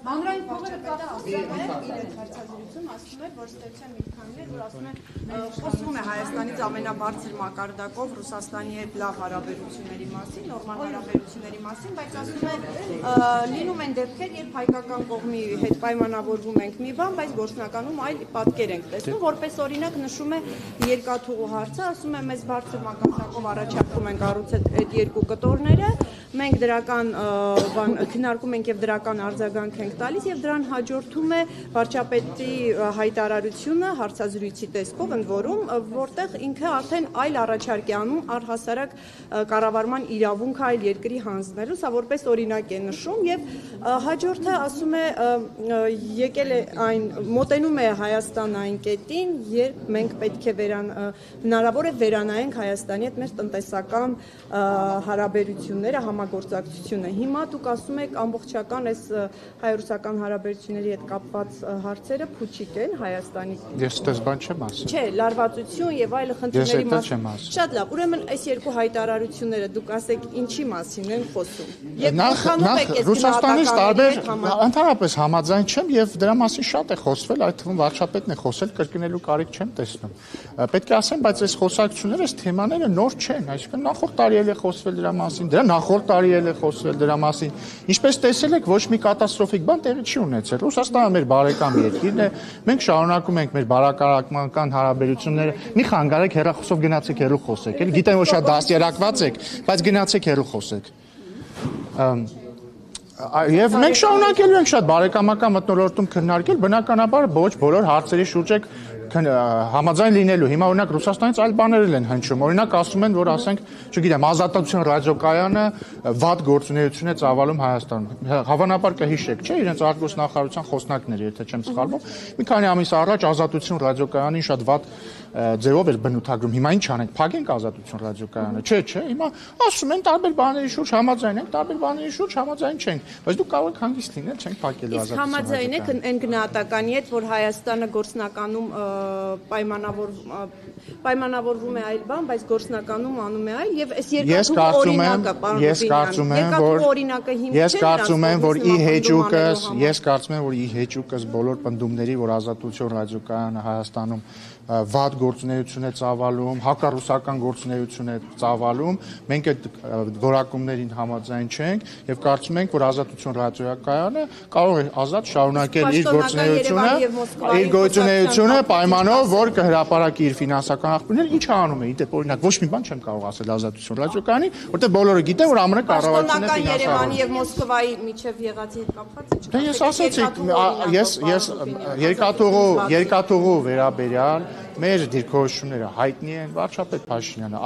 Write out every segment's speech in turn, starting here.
Հանրային փողերը կապվում է իրենց հարցազրույցում ասում է, որ ստեցիան մի քանիներ, որ ասում է խոսվում է Հայաստանից ամենաբարձր մակարդակով Ռուսաստանի հետ լավ հարաբերությունների մասին, նորմալ հարաբերությունների մասին, բայց ասում է լինում են դեպքեր, երբ հայկական կողմի հետ պայմանավորվում ենք մի բան, բայց գործնականում այլ պատկեր ենք տեսնում, որպես օրինակ նշում է երկաթուղու հարցը, ասում է մեզ բարձր մակարդակով առաջարկում են կառուցել այդ երկու կտորները, մենք դրական քննարկում ենք եւ դրական արձագանք ենք տալիս եւ դրան հաջորդում է վարչապետի հայտարարությունը հարցազրույցի տեսքով ընդ որում, որտեղ ինքը արդեն այլ առաջարկ է անում առհասարակ կառավարման իրավունք այլ երկրի հանձնելու, սա որպես օրինակ է նշում եւ հաջորդը ասում է եկել է այն մոտենում է Հայաստան այն կետին, երբ մենք պետք է հնարավոր է վերանայենք Հայաստանի հետ մեր տնտեսական հարաբերությունները, համագործակցությունը։ Հիմա դուք ասում եք ամբողջական այս հայ-ռուսական հարաբերությունների հետ կապված հարցերը փուչիկ են Հայաստանի։ Ես այդպես բան չեմ ասում։ Չէ, լարվածություն եւ այլ խնդիրների մասին։ Շատ լավ, ուրեմն այս երկու հայտարարությունները դուք ասեք ինչի մասին են խոսում։ Նախ Ռուսաստանից տարբեր ընդհանրապես համաձայն չեմ եւ դրա մասին շատ է խոսվել, այդ թվում վարչապետն է խոսել, կրկնելու կարիք չեմ տեսնում։ Պետք է ասեմ, բայց այս խոսակցությունները, այս թեմաները նոր չեն, այսինքն նախորդ տարի էլ է խոսվել դրա մասին, դրա նախորդ տարի էլ է խոսվել դրա մասին։ Ինչպես տեսել եք, ոչ մի կատաստրոֆիկ բան տեղի չի ունեցել։ Ռուսաստանը մեր բարեկամ երկիրն է, մենք շարունակում ենք մեր բարակարգման հարաբերությունները։ Մի խանգարեք հեռախոսով գնացեք հեռու խոսեք, էլի գիտեմ որ շատ դաստիարակված եք, բայց գնացեք հեռու խոսեք։ Եվ մենք շարունակելու ենք շատ բարեկամական մթնոլորտում քննարկել, բնականաբար ոչ բոլոր հարցերի շուրջ եք համաձայն լինելու։ Հիմա օրինակ Ռուսաստանից այլ բաներ են հնչում։ Օրինակ ասում են, որ ասենք, չգիտեմ, Ազատություն ռադիոկայանը վատ գործունեություն է ծավալում Հայաստանում։ Հավանաբար կհիշեք, չէ՞, իրենց արտգործնախարարության խոսնակներ, եթե չեմ սխալվում։ Մի քանի ամիս առաջ Ազատություն ռադիոկայանին շատ վատ ձևով էր բնութագրում։ Հիմա ինչ անենք, փակենք Ազատություն ռադիոկայանը։ Չէ, հիմա ասում են տարբեր բաների շուրջ համաձայն ենք, տարբեր բաների շուրջ համաձայն չենք, բայց դուք կարող եք հանգիստ լինել, չենք փակելու Ազատություն։ Իսկ համաձայն եք այն գնահատականի հետ, որ Հայաստանը գործնականում պայմանավորվում է այլ բան, բայց գործնականում անում է այլ եւ այս երկու օրինակը, պարոն Ռուբինյան, ես կարծում եմ, որ ի հեճուկս բոլոր պնդումների, որ Ազատություն ռադիոկայանը Հայաստանում վատ գործունեություն է ծավալում, հակառուսական գործունեություն է ծավալում, մենք այդ որակումներին համաձայն չենք եւ կարծում ենք, որ Ազատություն ռադիոկայանը կարող է ազատ շարունակել իր գործունեությունը պայմանով, որ կհրապարակի իր ֆինանսական աղբյուրները, ինչ անում է, դեպ օրինակ ոչ մի բան չեմ կարող ասել Ազատություն ռադիոկայանի, որտեղ բոլորը գիտեն, որ ԱՄՆ կառավարությունն է ֆինանսավորում։ Երևանի եւ Մոսկվայի միջև եղածի հետ կապված է։ Դե ես ասացի, ես երկաթուղու վերաբերյալ մեր դիրքորոշումները հայտնի են, վարչապետ Փաշինյանը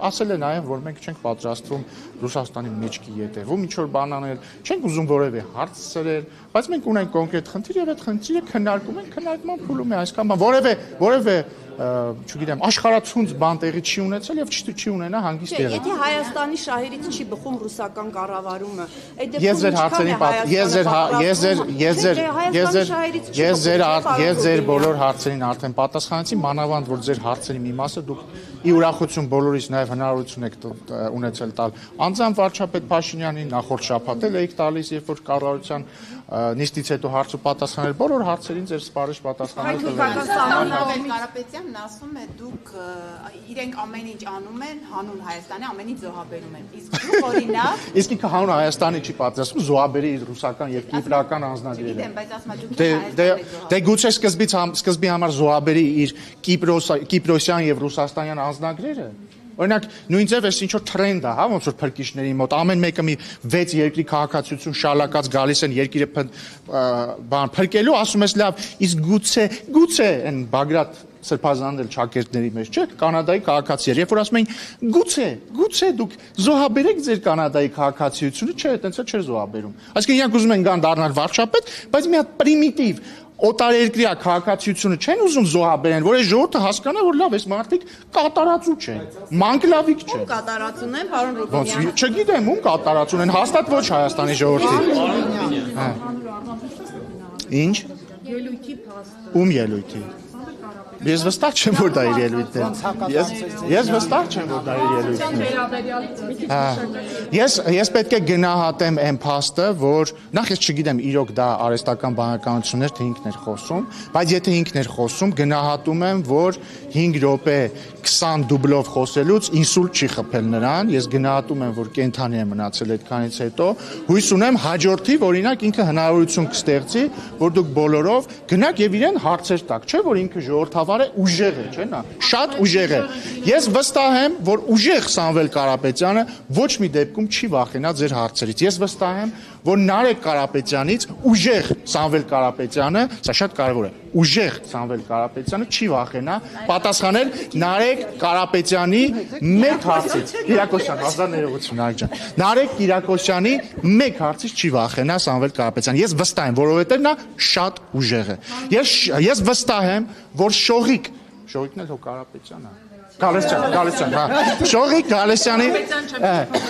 ասել է նաև, որ մենք չենք պատրաստվում Ռուսաստանի մեջքի ետևում ինչ-որ բան անել, չենք ուզում որևէ հարց սրել, բայց մենք ունենք կոնկրետ խնդիր եւ այդ խնդիրը քննարկում ենք, քննարկման փուլում է այսքան բան, որևէ չգիտեմ, աշխարհացունց բան տեղի չի ունեցել եւ չի ունենա հանգիստ եղել։ Եթե Հայաստանի շահերից չի բխում ռուսական կառավարումը, այդ դեպքում ես ձեր բոլոր հարցերին արդեն պատասխանեցի, մանավանդ որ ձեր հարցերի մի մասը դուք ի ուրախություն բոլորիս նաեւ հնարավորություն եք ունեցել տալ անձամբ վարչապետ Փաշինյանին, նախորդ շաբաթ էլ եք տալիս, երբ որ կառավարության նիստից հետո հարց ու պատասխանել բոլոր հարցերին ձեր սպառիչ պատասխանել Կարապետյանն ասում է դուք իրենք ամեն ինչ անում են հանուն Հայաստանի, ամեն ինչ զոհաբերում են։ Իսկ դուք օրինակ Իսկ ինքը հանուն Հայաստանի չի պատրաստվում զոհաբերի ռուսական եւ կիպրական անձնագրերը։ Գիտեմ, բայց ասում եք դուք Դե գուցե սկզբի համար զոհաբերի իր կիպրոսյան եւ ռուսաստանյան անձնագրերը։ Օրինակ նույն ձև էս ինչ որ տրենդ է, հա, ոնց որ փրկիչների մոտ ամեն մեկը մի 6 երկրի քաղաքացիություն շալակած գալիս են երկիրը բան փրկելու, ասում ես լավ, իսկ գուցե այն Բագրատ սրբազանել ճակերտների մեջ, չէ՞, կանադայի քաղաքացիներ, երբ որ ասում են գուցե դուք զոհաբերեք ձեր կանադայի քաղաքացիությունը, չէ, այտենց չէ զոհաբերում։ Այսինքն իրանք ուզում են գան դառնալ վարչապետ, բայց մի հատ պրիմիտիվ օտարերկրյա քաղաքացիությունը չեն ուզում զոհաբերեն, որ այս ժողովուրդը հասկանա, որ լավ, այս մարդիկ կատարածու չեն, մանկլավիկ չեն։ Ում կատարածուն են, պարոն Ռուբինյան։ Չգիտեմ, ում կատարածուն են, հաստատ ոչ Հայաստանի ժողովրդի։ Ինչ։ Ելույթի փաստ։ Ում ելույթի։ Ես վստահ չեմ, որ դա իր ելույթն է։ Ես վստահ չեմ, որ դա իր ելույթն է։ Ես պետք է գնահատեմ այն փաստը, որ նախ ես չգիտեմ իրոք դա արհեստական բանականություններ թե ինքն էր խոսում, բայց եթե ինքն էր խոսում, գնահատում եմ, որ 5 րոպե 20 դուբլով խոսելուց ինսուլտ չի խփել նրան, ես գնահատում եմ, որ կենթանի է մնացել այդքանից հետո, հույս ունեմ հաջորդիվ օրինակ ինքը հնարավորություն կստեղծի, որ դուք բոլորով գնաք եւ իրեն հարցեր տաք, չէ՞ որ ինքը ժողովրդավար է, ուժեղ է, չէ՞ նա, շատ ուժեղ է։ Ես վստահ եմ, որ ուժեղ Սամվել Կարապետյանը ոչ մի դեպքում չի վախենա ձեր հարցերից։ Ես վստահ եմ, որ Նարեկ Կարապետյանից ուժեղ Սամվել Կարապետյանը, սա շատ կարևոր է, ուժեղ Սամվել Կարապետյանը չի վախենա պատասխանել Նարեկ Կարապետյանի մեկ հարցից։ Կիրակոսյան, հազար ներողություն Նարեկ ջան։ Նարեկ Կիրակոսյանի մեկ հարցից չի վախենա Սամվել Կարապետյանը։ Ես վստահ եմ, որովհետև նա շատ ուժեղ է։ Ես վստահ եմ, որ Շողիկն էլ հո Կարապետյանն է։ Գալստյան, հա։ Շողիկ Գալստյանի,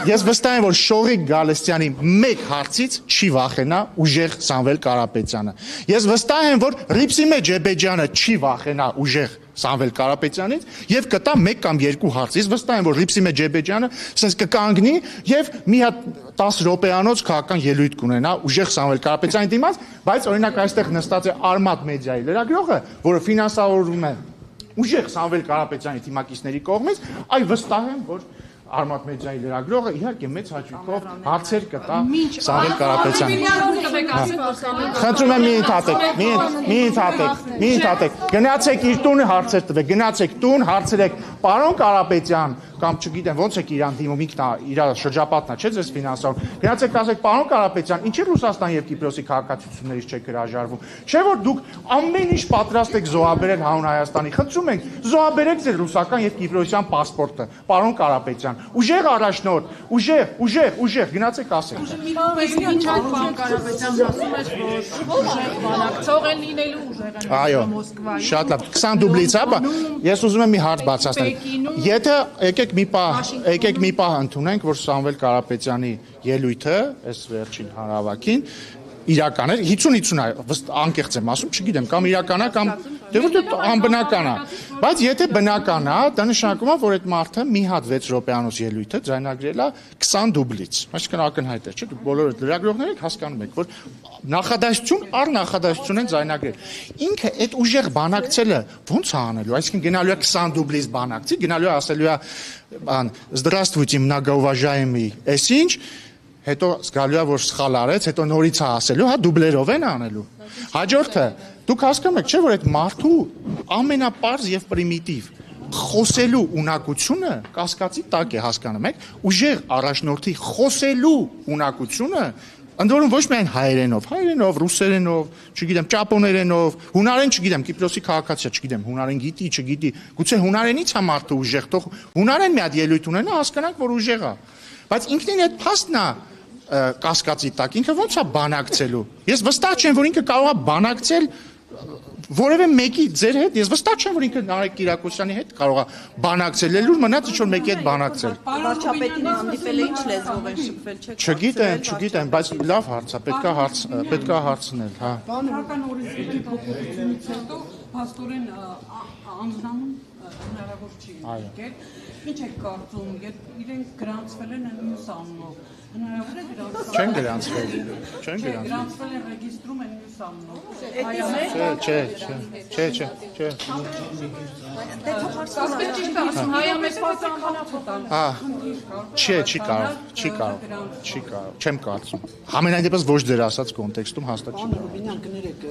ես վստահ եմ, որ Շողիկ Գալստյանի մեկ հարցից չի վախենա ուժեղ Սամվել Կարապետյանը։ Ես վստահ եմ, որ Ռիփսիմե Ջեբեջյանը չի վախենա ուժեղ Սամվել Կարապետյանից եւ կտա 1 կամ 2 հարց։ Ես վստահ եմ, որ Ռիփսիմե Ջեբեջյանը sense կկանգնի եւ մի հատ 10 րոպեանոց քաղաքական ելույթ կունենա ուժեղ Սամվել Կարապետյանի դիմաց, բայց օրինակ այստեղ նստած է Արմատ մեդիայի լրագրողը, որը ֆինանսավորվում է ուժեղ Սամվել Կարապետյանի թիմակիցների կողմից, այ վստահ եմ, որ Արմատ մեդիայի լրագրողը իհարկե մեծ հաճույքով հարցեր կտա Սամվել Կարապետյանին։ Խնդրում եմ մի ընդհատեք։ Գնացեք իր տունը հարցեր տվեք, գնացեք տուն, հարցրեք, պարոն Կարապետյան, կամ չգիտեմ ոնց եք իրան դիմում, ինքն իր շրջապատն է, չէ՞ ձեզ ֆինանսավորում։ Գնացեք ասեք, պարոն Կարապետյան, ինչի Ռուսաստան եւ Կիպրոսի քաղաքացիություններից չեք հրաժարվում։ Չէ՞ որ դուք ամեն ինչ պատրաստ եք զոհաբերել հանուն Հայաստանի։ Խնդրում ենք, զոհաբերեք ձեր ռուսական եւ կիպրոսյան պասպորտը, պարոն Կարապետյան։ Ուժեղ առաջնորդ, ուժեղ, գնացեք ասեք։ Ինչ այդ պարոն Կարապետյանն ասում է, որ ուժեղ բանակցող են լինելու ուժեղ են Այո, շատ լավ, 20 դուբլից, հա, ես ուզում եմ մի հարց բացատրել։ Եթե եկեք մի պահ ընդունենք, որ Սամվել Կարապետյանի ելույթը, այս վերջին հանրավակին, իրական է, 50-50 անկեղծ եմ ասում, չգիտեմ, կամ իրական է, կամ անբնական է, բայց եթե բնական է, դա նշանակում է, որ այդ մարդը մի հատ 6 րոպեանոց ելույթը ձայնագրել է 20 դուբլից, այսինքն ակնհայտ է, չէ՞, դուք բոլորը լրագրողներ եք հասկանում եք, որ նախադասություն առ նախադասություն են ձայնագրել։ Ինքը այդ ուժեղ բանակցելը ո՞նց է անելու, այսինքն գնալու է 20 դուբլից բանակցի, գնալու է ասելու է «Здравствуйте, многоуважаемый», այսինչ հետո զգալու է, որ սխալ արեց, հետո նորից է ասելու, հա դուբլերով են անելու։ Հաջորդը, դուք հասկանում եք, չէ՞ որ այդ մարդու ամենապարզ եւ պրիմիտիվ խոսելու ունակությունը կասկածի տակ է, հասկանում եք, ուժեղ առաջնորդի խոսելու ունակությունը, ընդ որում ոչ միայն հայերենով, ռուսերենով, չգիտեմ, ճապոներենով, հունարեն չգիտեմ, Կիպրոսի քաղաքացի, չգիտեմ, հունարեն գիտի, չգիտի, գուցե հունարենից է մարդը ուժեղ, թող հունարեն մի հատ ելույթ ունենա, հասկանանք, որ ուժեղ է։ Բայց ինքնին այդ փաստն է կասկածի տակ, ինքը ո՞նց է բանակցելու։ Ես վստահ չեմ, որ ինքը կարող է բանակցել որևէ մեկի ձեր հետ, ես վստահ չեմ, որ ինքը Նարեկ Կիրակոսյանի հետ կարող է բանակցել, ելույթ մնաց ինչ-որ մեկի հետ բանակցել։ Վարչապետին հանդիպել է, ինչ լեզվով են շփվել, չեք։ Չգիտեմ, բայց լավ հարց է, պետքա հարցնել, հա։ Բանական օրենսգրքի փոփոխությունից հետո փաստորեն անձնանուն հնարավոր չի եկել։ Ինչ եք կարծում, երբ իրենք գրանցվել են մյուս անունով, հնարավոր է գրանցվել։ Չեն գրանցվել։ Գրանցվել են ռեգիստրում են մյուս անունով։ Չէ։ Սասկե ճիշտ ասում, հայամետ անվանապետան։ Չի կարող։ Չեմ կարծում։ Համենայն դեպս ոչ ձեր ասած կոնտեքստում հաստատ չի։ Բինյան կներեք